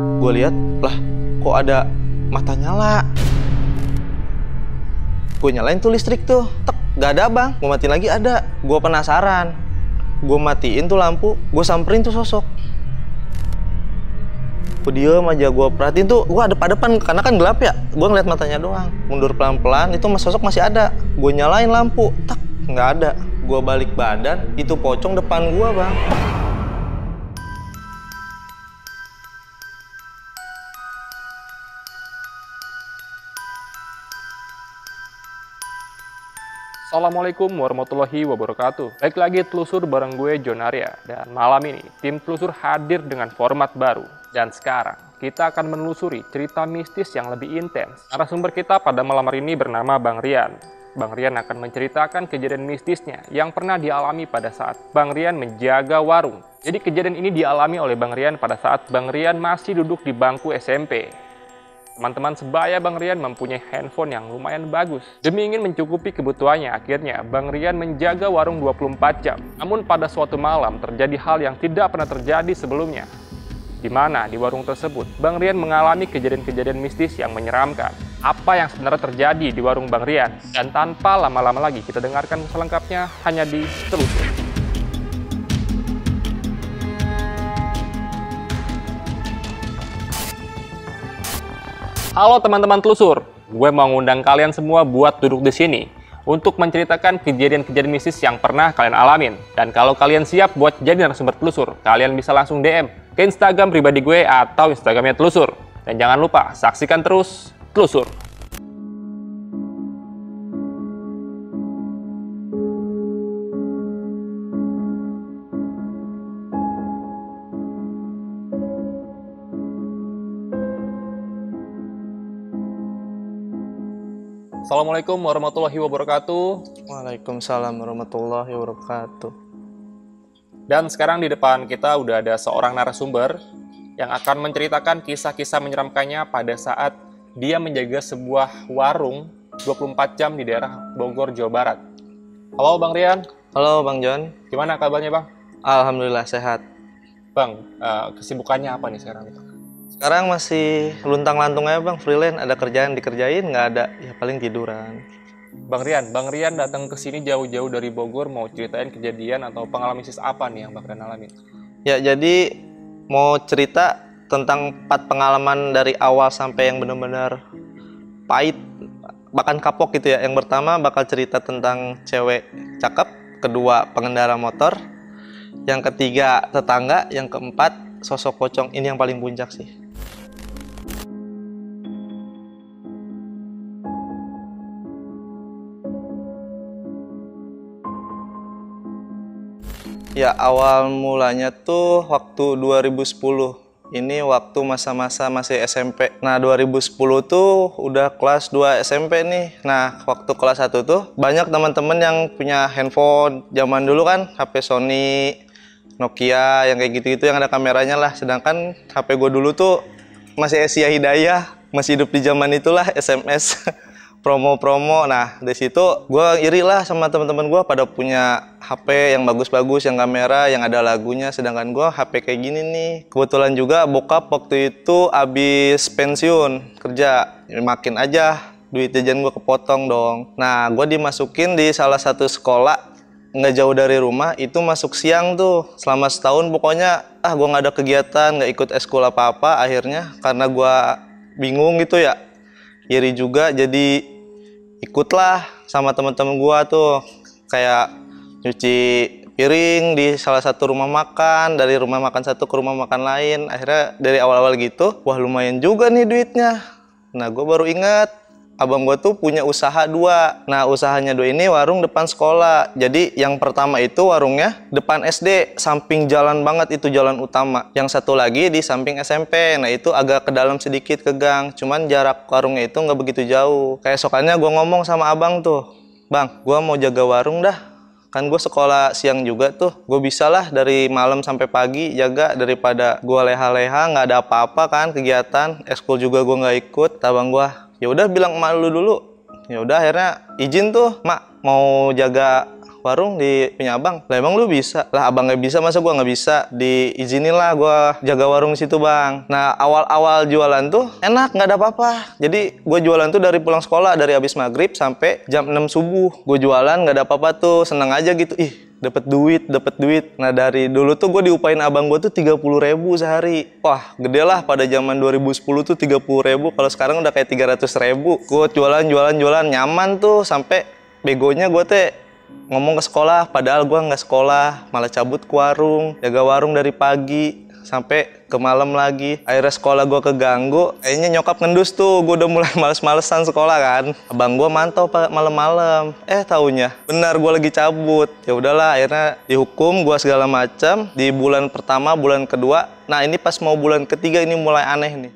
Gue lihat, lah kok ada mata nyala. Gue nyalain tuh listrik tuh, tek, gak ada bang. Gue matiin lagi ada. Gue penasaran. Gue matiin tuh lampu, gue samperin tuh sosok. Gue diem aja, gue perhatiin tuh, gue hadap-hadapan karena kan gelap ya. Gue ngeliat matanya doang. Mundur pelan-pelan, itu mas sosok masih ada. Gue nyalain lampu, tak, nggak ada. Gue balik badan, itu pocong depan gue bang. Assalamualaikum warahmatullahi wabarakatuh. Baik lagi telusur bareng gue John Arya. Dan malam ini tim telusur hadir dengan format baru. Dan sekarang kita akan menelusuri cerita mistis yang lebih intens. Narasumber kita pada malam hari ini bernama Bang Rian. Bang Rian akan menceritakan kejadian mistisnya yang pernah dialami pada saat Bang Rian menjaga warung. Jadi kejadian ini dialami oleh Bang Rian pada saat Bang Rian masih duduk di bangku SMP. Teman-teman sebaya Bang Rian mempunyai handphone yang lumayan bagus. Demi ingin mencukupi kebutuhannya, akhirnya Bang Rian menjaga warung 24 jam. Namun pada suatu malam terjadi hal yang tidak pernah terjadi sebelumnya. Di mana di warung tersebut, Bang Rian mengalami kejadian-kejadian mistis yang menyeramkan. Apa yang sebenarnya terjadi di warung Bang Rian? Dan tanpa lama-lama lagi, kita dengarkan selengkapnya hanya di Telusur. Halo teman-teman telusur, gue mau ngundang kalian semua buat duduk di sini untuk menceritakan kejadian-kejadian mistis yang pernah kalian alamin. Dan kalau kalian siap buat jadi narasumber telusur, kalian bisa langsung DM ke Instagram pribadi gue atau Instagramnya Telusur. Dan jangan lupa saksikan terus Telusur. Assalamualaikum warahmatullahi wabarakatuh. Waalaikumsalam warahmatullahi wabarakatuh. Dan sekarang di depan kita udah ada seorang narasumber yang akan menceritakan kisah-kisah menyeramkannya pada saat dia menjaga sebuah warung 24 jam di daerah Bogor, Jawa Barat. Halo Bang Rian. Halo Bang John. Gimana kabarnya Bang? Alhamdulillah sehat. Bang, kesibukannya apa nih sekarang? Sekarang masih luntang-lantung aja bang, freelance, ada kerjaan dikerjain, nggak ada, ya paling tiduran. Bang Rian datang ke sini jauh-jauh dari Bogor mau ceritain kejadian atau pengalaman mistis apa nih yang Bang Rian alami? Ya jadi mau cerita tentang 4 pengalaman dari awal sampai yang benar-benar pahit, bahkan kapok gitu ya. Yang pertama bakal cerita tentang cewek cakep, kedua pengendara motor, yang ketiga tetangga, yang keempat sosok pocong. Ini yang paling puncak sih. Ya awal mulanya tuh waktu 2010. Ini waktu masa-masa masih SMP. Nah 2010 tuh udah kelas 2 SMP nih. Nah waktu kelas 1 tuh banyak teman-teman yang punya handphone. Zaman dulu kan HP Sony, Nokia yang kayak gitu-gitu yang ada kameranya lah. Sedangkan HP gue dulu tuh masih Asia Hidayah. Masih hidup di zaman itulah, SMS. Promo-promo. Nah dari situ gue iri lah sama teman-teman gue pada punya HP yang bagus-bagus, yang kamera, yang ada lagunya. Sedangkan gue HP kayak gini nih. Kebetulan juga bokap waktu itu abis pensiun kerja, makin aja duit jajan gue kepotong dong. Nah gue dimasukin di salah satu sekolah nggak jauh dari rumah. Itu masuk siang tuh selama setahun. Pokoknya gue nggak ada kegiatan, nggak ikut eskul apa-apa. Akhirnya karena gue bingung gitu ya, iri juga, jadi ikutlah sama teman-teman gua tuh kayak nyuci piring di salah satu rumah makan, dari rumah makan satu ke rumah makan lain. Akhirnya dari awal-awal gitu, wah lumayan juga nih duitnya. Nah gua baru ingat abang gua tuh punya usaha 2. Nah usahanya 2 ini warung depan sekolah. Jadi yang pertama itu warungnya depan SD, samping jalan banget, itu jalan utama. Yang satu lagi di samping SMP. Nah itu agak ke dalam sedikit ke gang. Cuman jarak warungnya itu nggak begitu jauh. Kayak sokannya gue ngomong sama abang tuh, bang gue mau jaga warung dah. Kan gue sekolah siang juga tuh. Gue bisa lah dari malam sampai pagi jaga, daripada gue leha-leha nggak ada apa-apa kan kegiatan. Ekskul juga gue nggak ikut. Abang gue, ya udah bilang emak lu dulu. Ya udah akhirnya izin tuh, mak mau jaga warung di punya abang. Lah emang lu bisa? Lah abang nggak bisa, masa gua nggak bisa? Diizinin lah gua jaga warung di situ bang. Nah awal-awal jualan tuh enak, nggak ada apa-apa. Jadi gua jualan tuh dari pulang sekolah, dari habis maghrib sampai jam 6 subuh. Gua jualan nggak ada apa-apa tuh, seneng aja gitu. Ih, dapat duit. Nah dari dulu tuh gue diupain abang gue tuh 30.000 sehari. Wah gede lah, pada zaman 2010 tuh 30.000. Kalau sekarang udah kayak 300.000. Gue jualan nyaman tuh, sampai begonya gue teh ngomong ke sekolah, padahal gue nggak sekolah, malah cabut ke warung, jaga warung dari pagi sampai ke malam lagi. Akhirnya sekolah gue keganggu, kayaknya nyokap ngendus tuh, gue udah mulai males-malesan sekolah kan. Abang gue mantau malam-malam, taunya benar gue lagi cabut. Ya udahlah, akhirnya dihukum gue segala macam di bulan pertama, bulan kedua. Nah ini pas mau bulan ketiga ini mulai aneh nih.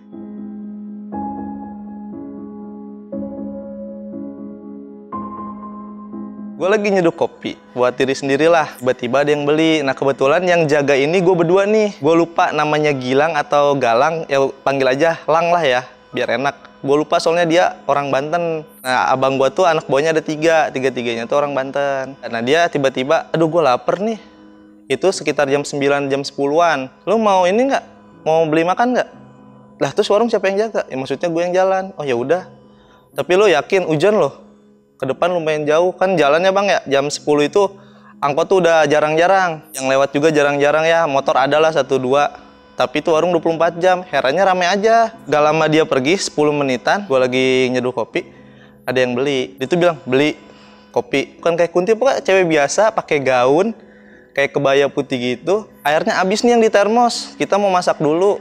Gue lagi nyeduh kopi buat diri sendiri lah, tiba-tiba ada yang beli. Nah kebetulan yang jaga ini gue berdua nih. Gue lupa namanya Gilang atau Galang, ya panggil aja Lang lah ya, biar enak. Gue lupa soalnya dia orang Banten. Nah abang gue tuh anak buahnya ada tiga-tiganya tuh orang Banten. Nah dia tiba-tiba, aduh gue lapar nih. Itu sekitar jam 9, jam 10-an. Lu mau ini nggak? Mau beli makan nggak? Lah terus warung siapa yang jaga? Ya maksudnya gue yang jalan. Oh ya udah. Tapi lu yakin hujan loh? Ke depan lumayan jauh kan jalannya bang ya, jam 10 itu angkot tuh udah jarang-jarang, yang lewat juga jarang-jarang ya, motor adalah 1-2, tapi itu warung 24 jam, herannya rame aja. Gak lama dia pergi, 10 menitan, gue lagi nyeduh kopi, ada yang beli, dia tuh bilang beli kopi, bukan kayak Kunti, pokoknya cewek biasa, pakai gaun, kayak kebaya putih gitu. Airnya habis nih yang di termos, kita mau masak dulu,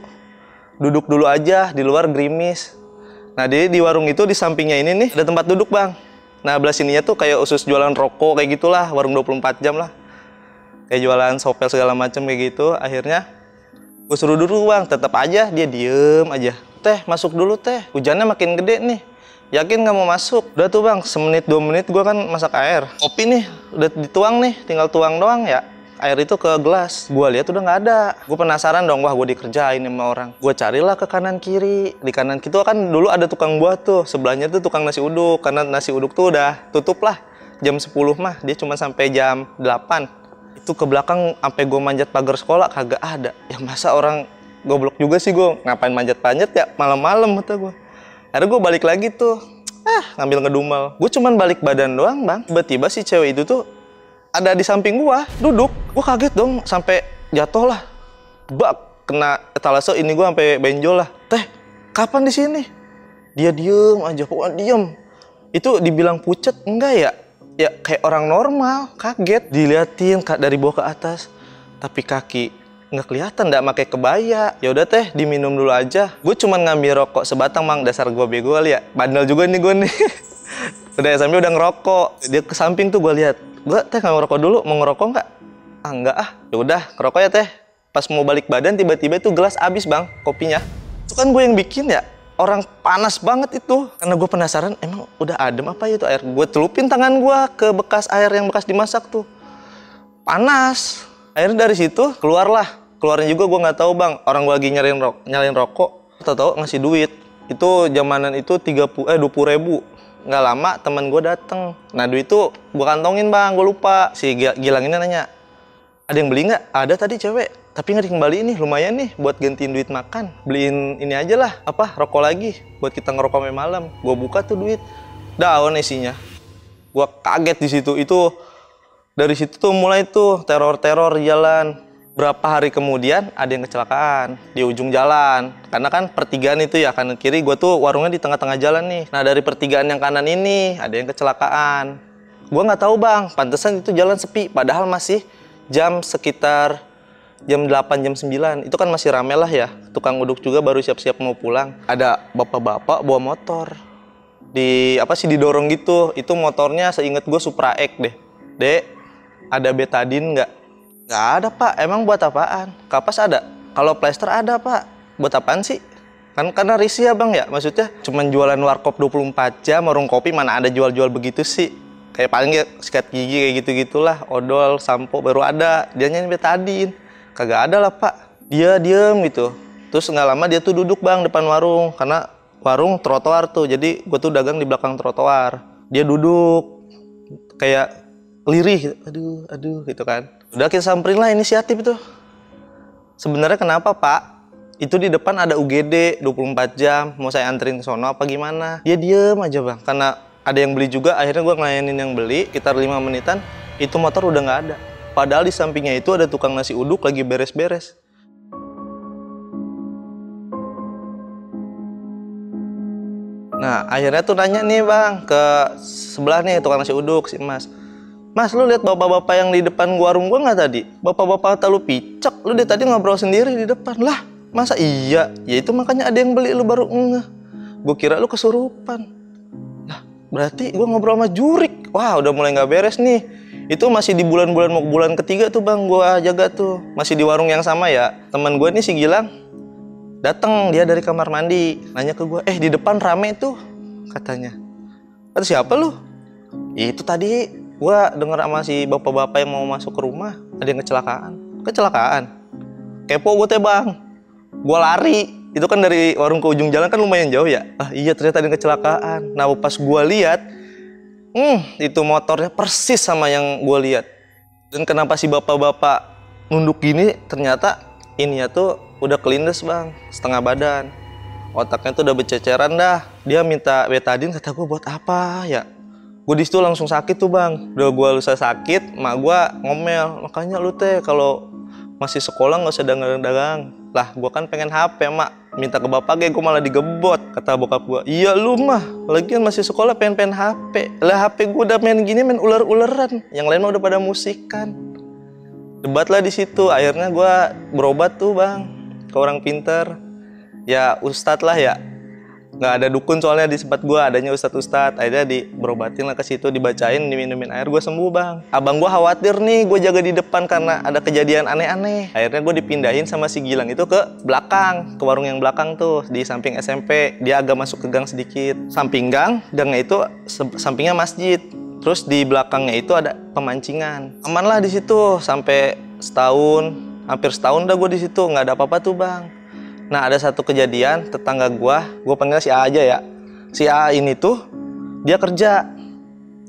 duduk dulu aja, di luar gerimis. Nah di warung itu di sampingnya ini nih, ada tempat duduk bang. Nah belah sininya tuh kayak usus jualan rokok kayak gitulah, warung 24 jam lah. Kayak jualan sopel segala macam kayak gitu. Akhirnya gue suruh dulu bang, tetap aja dia diem aja. Teh masuk dulu teh, hujannya makin gede nih. Yakin nggak mau masuk? Udah tuh bang, semenit 2 menit gue kan masak air. Kopi nih udah dituang nih, tinggal tuang doang ya. Air itu ke gelas, gue lihat udah nggak ada. Gue penasaran dong, wah gue dikerjain sama orang. Gue carilah ke kanan kiri. Di kanan kita kan dulu ada tukang buah tuh, sebelahnya tuh tukang nasi uduk. Karena nasi uduk tuh udah tutup lah jam 10 mah, dia cuma sampai jam 8. Itu ke belakang sampai gue manjat pagar sekolah kagak ada. Ya masa orang goblok juga sih gue, ngapain manjat-manjat ya malam-malam kata gue. Akhirnya gue balik lagi tuh, ngambil ngedumel. Gue cuman balik badan doang bang. Tiba-tiba si cewek itu tuh ada di samping gua, duduk. Gua kaget dong, sampai jatuh lah. Bak, kena etalase ini gua sampai benjol lah. Teh, kapan di sini? Dia diem aja, pokoknya diem. Itu dibilang pucet, enggak ya? Ya kayak orang normal, kaget. Diliatin dari bawah ke atas, tapi kaki nggak kelihatan, nggak pakai kebaya. Ya udah teh, diminum dulu aja. Gue cuman ngambil rokok sebatang mang, dasar gua bego kali ya. Bandel juga nih gua nih. Udah sampai udah ngerokok. Dia ke samping tuh gua lihat. Gue teh nggak ngerokok dulu, mau ngerokok nggak? Enggak ya udah ngerokok ya teh. Pas mau balik badan tiba-tiba itu gelas habis bang kopinya. Itu kan gue yang bikin ya, orang panas banget itu. Karena gue penasaran emang udah adem apa itu air. Gue celupin tangan gue ke bekas air yang bekas dimasak tuh, panas. Akhirnya dari situ keluarnya juga gue nggak tahu bang. Orang gue lagi nyalain rokok, tahu ngasih duit. Itu zamanan itu 20.000. Nggak lama teman gue dateng. Nah duit itu gue kantongin bang, gue lupa. Si Gilang ini nanya, ada yang beli nggak? Ada tadi cewek, tapi nggak dikembaliin nih, lumayan nih buat gantiin duit makan. Beliin ini aja lah, rokok lagi buat kita ngerokok sampai malam. Gue buka tuh duit, daun isinya. Gue kaget di situ. Itu dari situ tuh mulai tuh teror jalan. Berapa hari kemudian ada yang kecelakaan di ujung jalan. Karena kan pertigaan itu ya, kanan kiri. Gue tuh warungnya di tengah-tengah jalan nih. Nah dari pertigaan yang kanan ini ada yang kecelakaan. Gue nggak tahu bang, pantesan itu jalan sepi. Padahal masih jam sekitar jam 8, jam 9. Itu kan masih rame lah ya. Tukang uduk juga baru siap-siap mau pulang. Ada bapak-bapak bawa motor. Didorong gitu. Itu motornya seinget gue Supra X deh. Dek, ada betadin nggak? Nggak ada pak, emang buat apaan? Kapas ada? Kalau plester ada pak. Buat apaan sih? Kan karena risih ya bang ya, maksudnya cuman jualan warkop 24 jam, warung kopi mana ada jual-jual begitu sih. Kayak paling ya sikat gigi kayak gitu-gitulah, odol, sampo baru ada. Dia nyanyi betadin, kagak ada lah pak. Dia diem gitu. Terus nggak lama dia tuh duduk bang depan warung, karena warung trotoar tuh, jadi gue tuh dagang di belakang trotoar. Dia duduk kayak lirih, aduh gitu kan. Udah kita samperin lah inisiatif itu. Sebenarnya kenapa Pak? Itu di depan ada UGD 24 jam, mau saya anterin ke sono apa gimana? Dia diem aja bang, karena ada yang beli juga, akhirnya gue ngelayanin yang beli, sekitar 5 menitan, itu motor udah nggak ada. Padahal di sampingnya itu ada tukang nasi uduk lagi beres-beres. Nah, akhirnya tuh nanya nih bang, ke sebelah nih tukang nasi uduk, si Mas. Mas, lu lihat bapak-bapak yang di depan warung gua nggak tadi? Bapak-bapak talu picek, lu dari tadi ngobrol sendiri di depan. Lah, masa iya? Ya itu makanya ada yang beli, lu baru ngeh. Gua kira lu kesurupan. Lah, berarti gua ngobrol sama jurik. Wah, udah mulai nggak beres nih. Itu masih di bulan-bulan mau bulan ketiga tuh bang, gua jaga tuh. Masih di warung yang sama ya. Teman gua nih si Gilang, datang dia dari kamar mandi, nanya ke gua, di depan rame tuh, katanya. Kata siapa lu? Itu tadi gua denger sama si bapak-bapak yang mau masuk ke rumah, ada yang kecelakaan. Kecelakaan? Kepo gue teh bang. Gua lari. Itu kan dari warung ke ujung jalan kan lumayan jauh ya. Ah iya ternyata ada yang kecelakaan. Nah pas gua lihat, itu motornya persis sama yang gua lihat. Dan kenapa si bapak-bapak nunduk gini? Ternyata ini ya tuh udah kelindes bang, setengah badan. Otaknya tuh udah bececeran dah. Dia minta betadine, kata gua buat apa ya? Gue disitu langsung sakit tuh bang. Udah gue lusa sakit, mak gue ngomel. Makanya lu teh kalau masih sekolah nggak usah dagang-dagang. Lah gue kan pengen HP mak. Minta ke bapak gue malah digebot. Kata bokap gue, iya lu mah. Lagian masih sekolah pengen HP. Lah HP gue udah main gini, main ular-ularan. Yang lain mah udah pada musikan. Debat lah di situ. Akhirnya gue berobat tuh bang ke orang pinter. Ya ustadz lah ya. Nggak ada dukun soalnya di tempat gue, adanya ustadz. Akhirnya berobatin lah ke situ, dibacain, diminumin air, gue sembuh bang. Abang gue khawatir nih, gue jaga di depan karena ada kejadian aneh-aneh. Akhirnya gue dipindahin sama si Gilang itu ke belakang, ke warung yang belakang tuh, di samping SMP. Dia agak masuk ke gang sedikit. Samping gangnya itu sampingnya masjid. Terus di belakangnya itu ada pemancingan. Aman lah di situ sampai setahun, hampir setahun dah gue di situ, nggak ada apa-apa tuh bang. Nah ada satu kejadian, tetangga gue panggil si A aja ya. Si A ini tuh, dia kerja.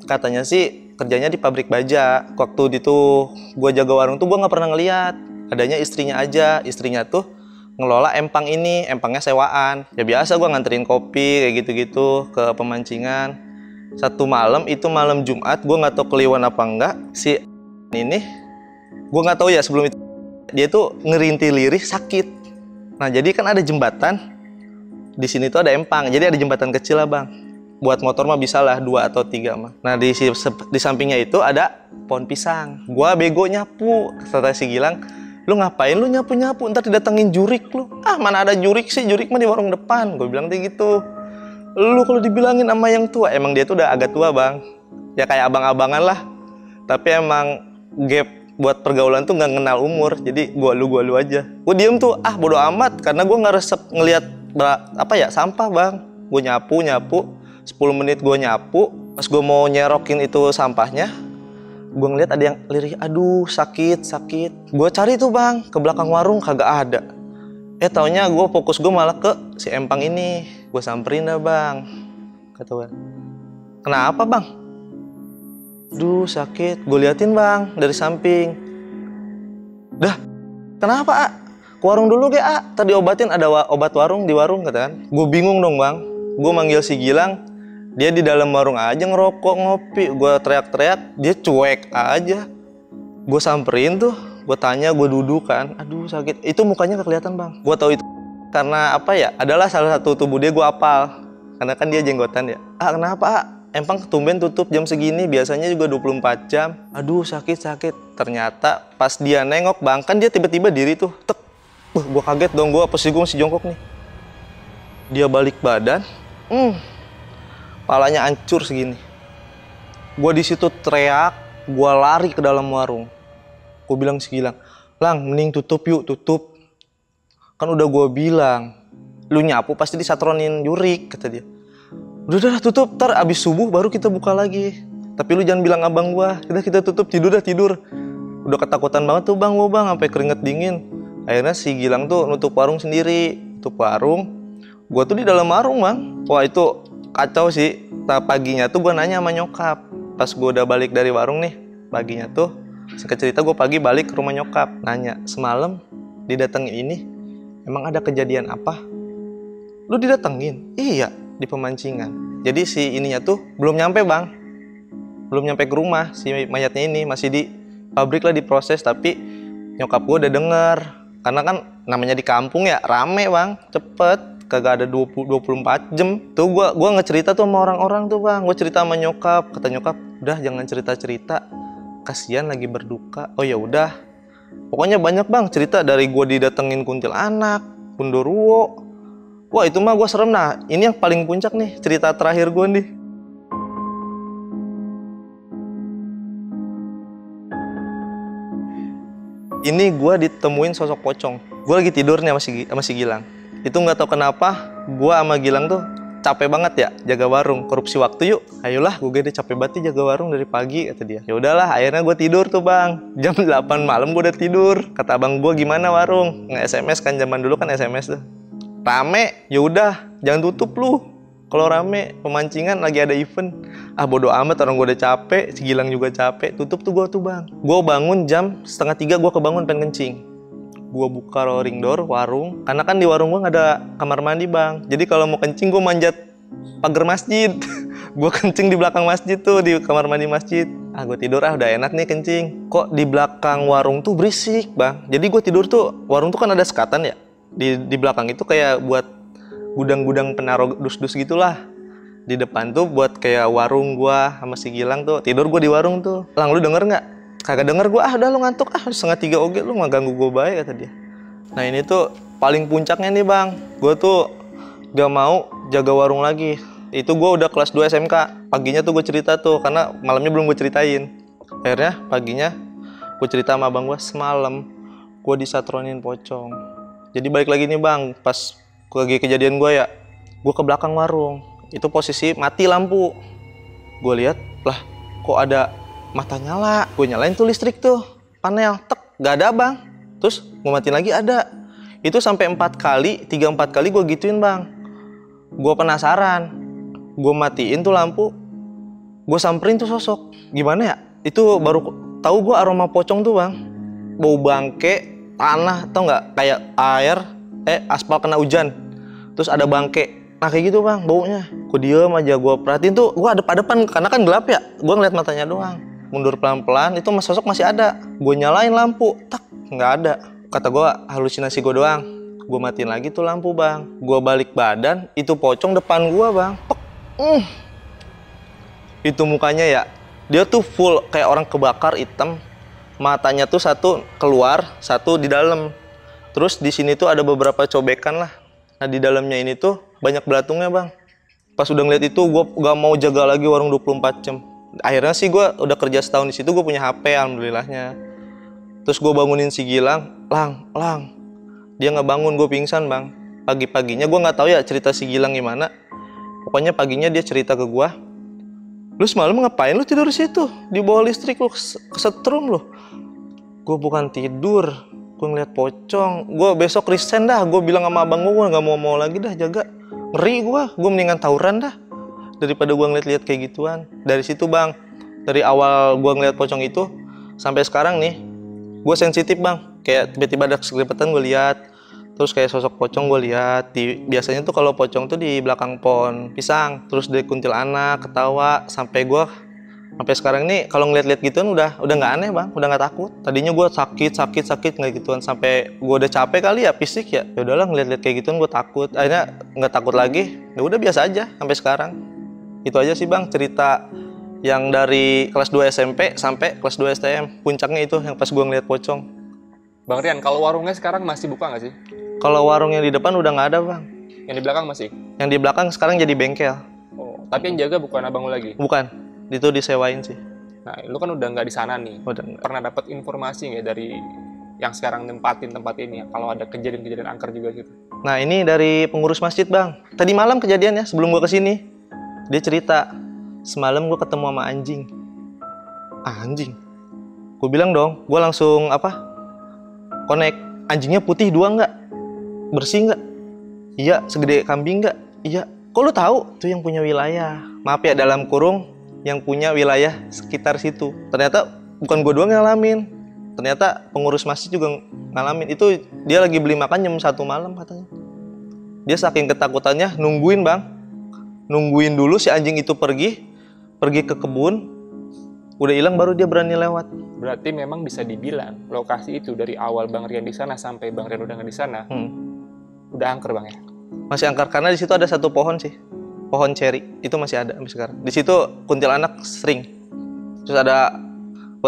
Katanya sih kerjanya di pabrik baja. Waktu itu gue jaga warung tuh gue gak pernah ngeliat. Adanya istrinya aja. Istrinya tuh ngelola empang ini, empangnya sewaan. Ya biasa gue nganterin kopi kayak gitu-gitu ke pemancingan. Satu malam, itu malam Jumat, gue gak tahu keliwan apa enggak. Si ini, gue gak tahu ya sebelum itu. Dia tuh ngerintil lirih sakit. Nah jadi kan ada jembatan di sini tuh ada empang, jadi ada jembatan kecil lah bang. Buat motor mah bisa lah 2 atau 3 mah. Nah di sampingnya itu ada pohon pisang. Gua bego nyapu, kata si Gilang, lu ngapain lu nyapu-nyapu? Ntar didatengin jurik lu. Ah mana ada jurik sih, jurik mah di warung depan. Gue bilang kayak gitu. Lu kalau dibilangin sama yang tua, emang dia tuh udah agak tua bang. Ya kayak abang-abangan lah. Tapi emang gap buat pergaulan tuh nggak kenal umur, jadi gua lu aja. Gue diem tuh, bodo amat, karena gue nggak resep ngelihat sampah bang. Gue nyapu 10 menit gue nyapu. Pas gue mau nyerokin itu sampahnya, gue ngeliat ada yang lirih, aduh sakit. Gue cari tuh bang ke belakang warung, kagak ada. Taunya gue fokus gue malah ke si empang ini. Gue samperin dah bang, kata gue, kenapa bang? Duh sakit, gue liatin bang dari samping. Dah, kenapa A? Ke warung dulu ke A, tadi obatin ada obat warung di warung kata kan. Gue bingung dong bang, gue manggil si Gilang, dia di dalam warung aja ngerokok ngopi. Gue teriak-teriak, dia cuek aja. Gue samperin tuh, gue tanya, gue duduk kan, aduh sakit. Itu mukanya gak kelihatan bang. Gue tahu itu karena apa ya? Adalah salah satu tubuh dia gue apal, karena kan dia jenggotan ya. Kenapa A? Empang ketumben tutup jam segini, biasanya juga 24 jam. Aduh sakit. Ternyata pas dia nengok bang, kan dia tiba-tiba diri tuh, tek. Gue kaget dong, gue posisi gue masih jongkok nih. Dia balik badan, palanya hancur segini. Gue di situ teriak, gue lari ke dalam warung. Gue bilang si Gilang, Lang, mending tutup yuk, tutup. Kan udah gue bilang, lu nyapu pasti disatronin jurik, kata dia. Udah tutup, ntar abis subuh baru kita buka lagi. Tapi lu jangan bilang abang gua. Kita tutup, tidur. Udah ketakutan banget tuh bang, sampai keringet dingin. Akhirnya si Gilang tuh nutup warung sendiri. Gua tuh di dalam warung bang. Wah itu kacau sih. Nah, paginya tuh gua nanya sama nyokap. Pas gua udah balik dari warung nih, paginya tuh, singkat cerita gue pagi balik ke rumah nyokap, nanya, semalam didatengin ini, emang ada kejadian apa? Lu didatengin? Iya, di pemancingan. Jadi si ininya tuh belum nyampe bang, belum nyampe ke rumah, si mayatnya ini masih di pabrik lah diproses, tapi nyokap gue udah denger. Karena kan namanya di kampung ya rame bang, cepet, kagak ada 24 jam. Tuh gue ngecerita tuh sama orang-orang tuh bang, gue cerita sama nyokap, kata nyokap, udah jangan cerita-cerita, kasihan lagi berduka. Oh ya udah, pokoknya banyak bang cerita dari gue didatengin kuntilanak, Gundurwo. Wah itu mah gue serem. Nah ini yang paling puncak nih, cerita terakhir gue nih. Ini gue ditemuin sosok pocong. Gue lagi tidur nih sama si Gilang. Itu nggak tahu kenapa gue sama Gilang tuh capek banget ya jaga warung, korupsi waktu yuk. Ayolah, gue gede capek banget nih jaga warung dari pagi, kata dia. Ya udahlah, akhirnya gue tidur tuh bang. Jam 8 malam gue udah tidur. Kata abang gue, gimana warung? Nge-SMS kan, zaman dulu kan SMS tuh. Rame, ya udah, jangan tutup lu. Kalau rame, pemancingan lagi ada event. Ah bodo amat, orang gue udah capek, si Gilang juga capek. Tutup tuh gue tuh bang. Gue bangun jam 2:30, gue kebangun pengen kencing. Gue buka rolling door warung, karena kan di warung gue nggak ada kamar mandi bang. Jadi kalau mau kencing gue manjat pagar masjid. Gue kencing di belakang masjid tuh, di kamar mandi masjid. Ah gue tidur, udah enak nih kencing. Kok di belakang warung tuh berisik bang. Jadi gue tidur tuh, warung tuh kan ada sekatan ya. Di belakang itu kayak buat gudang-gudang penaruh dus-dus gitulah. Di depan tuh buat kayak warung gua sama si Gilang tuh. Tidur gua di warung tuh. Lang, lu denger nggak? Kagak denger gua. Udah lu ngantuk. 2:30 oge lu nggak ganggu gua baik, kata dia. Nah ini tuh paling puncaknya nih bang. Gua tuh gak mau jaga warung lagi. Itu gua udah kelas 2 SMK. Paginya tuh gua cerita tuh, karena malamnya belum gua ceritain. Akhirnya paginya gua cerita sama abang gua, semalam gua disatronin pocong. Jadi balik lagi nih bang, pas lagi kejadian gue ya, gue ke belakang warung, itu posisi mati lampu. Gue lihat, lah kok ada mata nyala. Gue nyalain tuh listrik tuh, panel, tek, gak ada bang. Terus gue matiin lagi, ada. Itu sampai 3-4 kali gue gituin bang. Gue penasaran, gue matiin tuh lampu, gue samperin tuh sosok. Gimana ya? Itu baru tahu gue aroma pocong tuh bang. Bau bangke, tanah, tau nggak? Kayak air, aspal kena hujan. Terus ada bangke. Nah kayak gitu bang, baunya. Gue diem aja, gue perhatiin tuh, gue depan karena kan gelap ya. Gue ngeliat matanya doang. Mundur pelan-pelan, itu sosok masih ada. Gue nyalain lampu, tak, nggak ada. Kata gue, halusinasi gue doang. Gue matiin lagi tuh lampu bang. Gue balik badan, itu pocong depan gue bang. Itu mukanya ya, dia tuh full kayak orang kebakar, hitam. Matanya tuh satu keluar, satu di dalam. Terus di sini tuh ada beberapa cobekan lah. Nah di dalamnya ini tuh banyak belatungnya bang. Pas udah ngeliat itu, gue gak mau jaga lagi warung 24 jam. Akhirnya sih gue udah kerja setahun di situ, gue punya HP alhamdulillahnya. Terus gue bangunin si Gilang, Lang. Dia nggak bangun, gue pingsan bang. Pagi-paginya gue nggak tahu ya cerita si Gilang gimana. Pokoknya paginya dia cerita ke gue, lu semalam ngapain lu tidur di situ? Di bawah listrik lu kesetrum lu. Gue bukan tidur, gue ngeliat pocong. Gue besok resign dah, gue bilang sama abang gue nggak mau lagi dah jaga. Ngeri gue mendingan tawuran dah daripada gue ngeliat-liat kayak gituan. Dari situ bang, dari awal gue ngeliat pocong itu sampai sekarang nih, gue sensitif bang. Kayak tiba-tiba ada sekelipetan gue lihat, terus kayak sosok pocong gue lihat. Biasanya tuh kalau pocong tuh di belakang pohon pisang, terus di kuntilanak, ketawa. Sampai sekarang ini kalau ngeliat-liat gituan udah nggak aneh bang, udah nggak takut. Tadinya gue sakit nggak gituan, sampai gue udah capek kali ya fisik ya. Ya udahlah ngeliat-liat kayak gituan gue takut. Akhirnya nggak takut lagi. Ya udah biasa aja sampai sekarang. Itu aja sih bang cerita yang dari kelas 2 SMP sampai kelas 2 STM. Puncaknya itu yang pas gue ngeliat pocong. Bang Rian, kalau warungnya sekarang masih buka nggak sih? Kalau warung yang di depan udah nggak ada bang. Yang di belakang masih? Yang di belakang sekarang jadi bengkel. Oh, tapi yang jaga bukan abang lu lagi? Bukan, itu disewain sih. Nah, lu kan udah nggak di sana nih. Udah nggak. Pernah dapat informasi nggak dari yang sekarang nempatin tempat ini ya? Kalau ada kejadian-kejadian angker juga gitu? Nah ini dari pengurus masjid bang. Tadi malam kejadiannya sebelum gue kesini. Dia cerita, semalam gue ketemu sama anjing. Anjing? Gue bilang dong, gue langsung connect. Anjingnya putih 2 nggak? Bersih nggak? Iya. Segede kambing nggak? Iya. Kok lu tahu? Tuh yang punya wilayah. Maaf ya dalam kurung, yang punya wilayah sekitar situ. Ternyata bukan gue doang yang ngalamin. Ternyata pengurus masjid juga ngalamin. Itu dia lagi beli makan jam 1 malam katanya. Dia saking ketakutannya nungguin bang. Nungguin dulu si anjing itu pergi ke kebun. Udah hilang baru dia berani lewat. Berarti memang bisa dibilang lokasi itu dari awal Bang Rian di sana sampai Bang Rian udah nggak di sana, udah angker bang ya? Masih angker karena di situ ada satu pohon sih, pohon ceri itu masih ada sampai sekarang. Di situ kuntilanak sering. Terus ada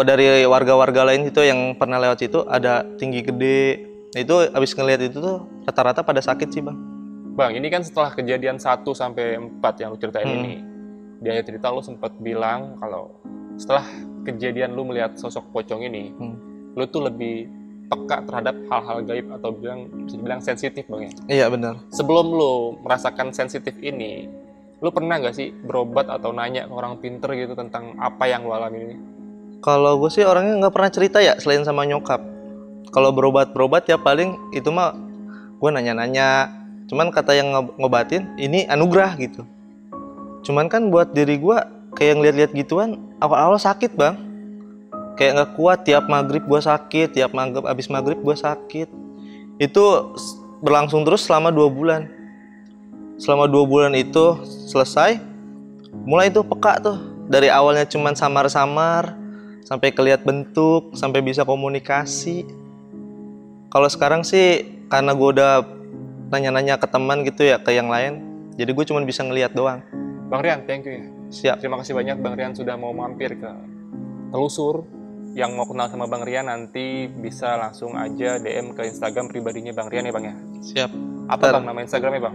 dari warga-warga lain itu yang pernah lewat situ ada tinggi gede. Nah, itu abis ngelihat itu tuh rata-rata pada sakit sih bang. Bang, ini kan setelah kejadian 1 sampai 4 yang lu ceritain ini, di akhir cerita lu sempat bilang kalau setelah kejadian lu melihat sosok pocong ini, lu tuh lebih peka terhadap hal-hal gaib atau bisa dibilang sensitif bang ya? Iya benar. Sebelum lu merasakan sensitif ini, lu pernah nggak sih berobat atau nanya ke orang pinter gitu tentang apa yang lu alami ini? Kalau gue sih orangnya nggak pernah cerita ya selain sama nyokap. Kalau berobat ya paling itu mah gue nanya-nanya. Cuman kata yang ngobatin ini anugerah gitu. Cuman kan buat diri gue kayak ngeliat-liat gituan awal-awal sakit bang. Kayak nggak kuat, tiap maghrib gue sakit, abis maghrib gue sakit. Itu berlangsung terus selama 2 bulan. Selama 2 bulan itu selesai, mulai itu peka tuh. Dari awalnya cuman samar-samar, sampai kelihat bentuk, sampai bisa komunikasi. Kalau sekarang sih karena gue udah nanya-nanya ke teman gitu ya, ke yang lain, jadi gue cuma bisa ngelihat doang. Bang Rian, thank you ya. Siap. Terima kasih banyak Bang Rian sudah mau mampir ke Telusur. Yang mau kenal sama Bang Rian nanti bisa langsung aja DM ke Instagram pribadinya Bang Rian ya Bang ya. Siap. Apa Bang nama Instagramnya Bang?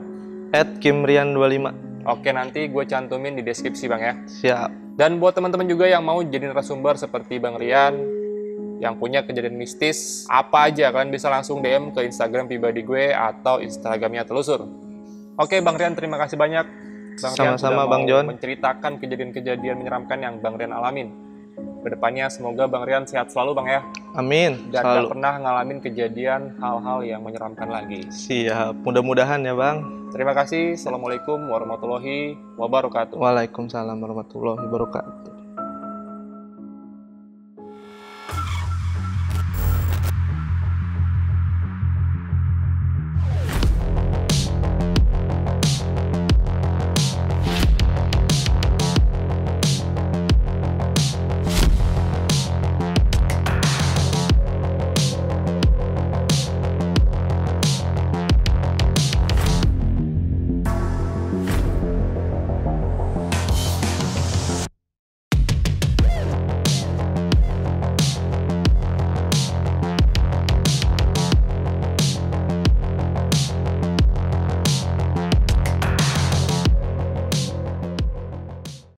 @kimrian25. Oke, nanti gue cantumin di deskripsi Bang ya. Siap. Dan buat teman-teman juga yang mau jadi narasumber seperti Bang Rian, yang punya kejadian mistis, apa aja kalian bisa langsung DM ke Instagram pribadi gue atau Instagramnya Telusur. Oke Bang Rian, terima kasih banyak. Bang Rian Sama-sama sudah Bang John menceritakan kejadian-kejadian menyeramkan yang Bang Rian alamin. Kedepannya semoga Bang Rian sehat selalu Bang ya. Amin. Dan Selalu. gak pernah ngalamin kejadian hal-hal yang menyeramkan lagi. Siap. Mudah-mudahan ya Bang. Terima kasih. Assalamualaikum warahmatullahi wabarakatuh. Waalaikumsalam warahmatullahi wabarakatuh.